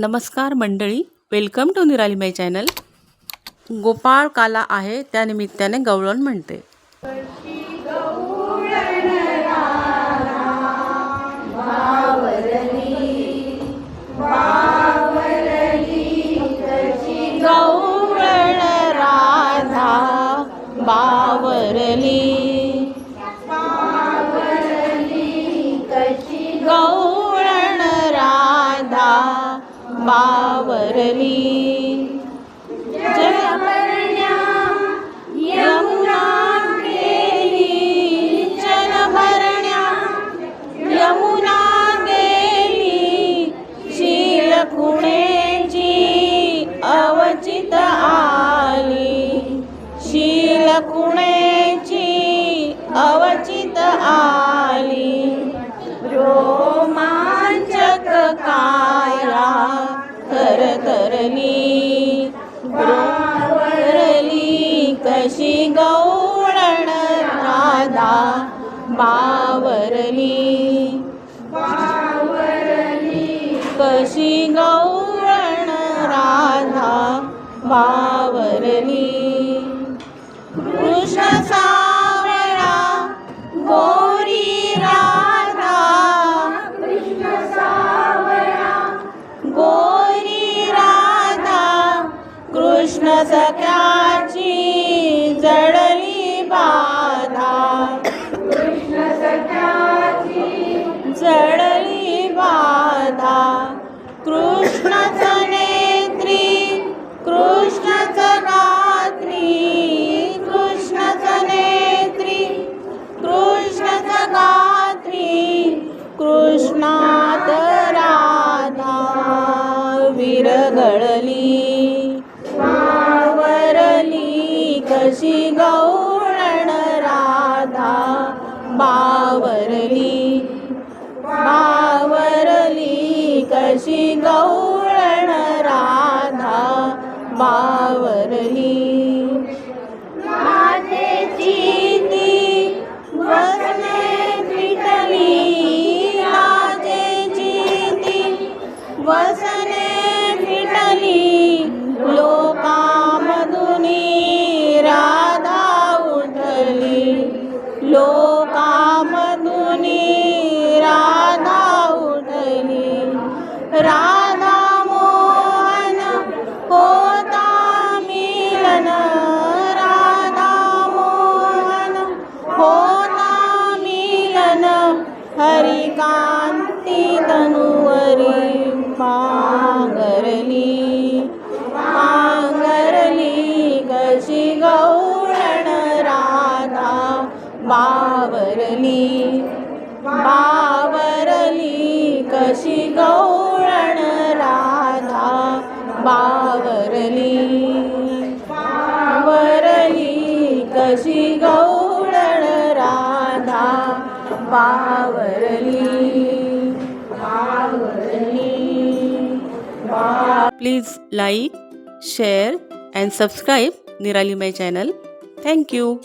नमस्कार मंडळी, welcome to निराली माय चॅनल। गोपाळ काला आहे त्यानिमित्ताने गवळण म्हणते। गवळण राधा बावरली, गवळण राधा बावरली। जलभरण्या यमुना गेली, जलभरण्या यमुना गेली, शीलकुणेची अवचित आली, शीलकुणेची अवचित आली। रोमांचक काया थरथरली, बावरली कशी गवळण राधा बावरली, कशी गवळण राधा बावरली। कृष्ण सावळा गोरी राधा, कृष्ण सावळा गोरी राधा, कृष्ण सख्याची जडली बाधा, कृष्ण सख्याची जडली बाधा। कृष्णच नेत्री, कृष्णच गात्री, कृष्णच नेत्री, कृष्णच गात्री, कृष्णात राधा विरघळली, बावरली कशी गवळण राधा बावरली, बावरली कशी गवळण राधा बावरली। लाजेची ती वसने फिटली, लाजेची ती वसने फिटली, लोकामधुनी राधा उठली, लोकामधुनी राधा उठली। राधा मोहन होता मिलन, राधा मोहन होता मिलन, हरिकांती तनुवरी पांघरली, पांघरली कशी गवळण राधा बावरली, बावरली कशी गवळण राधा बावरली, बावरली कशी गवळण राधा बावरली, बावरली। Please like, share and subscribe Nirali my channel. Thank you.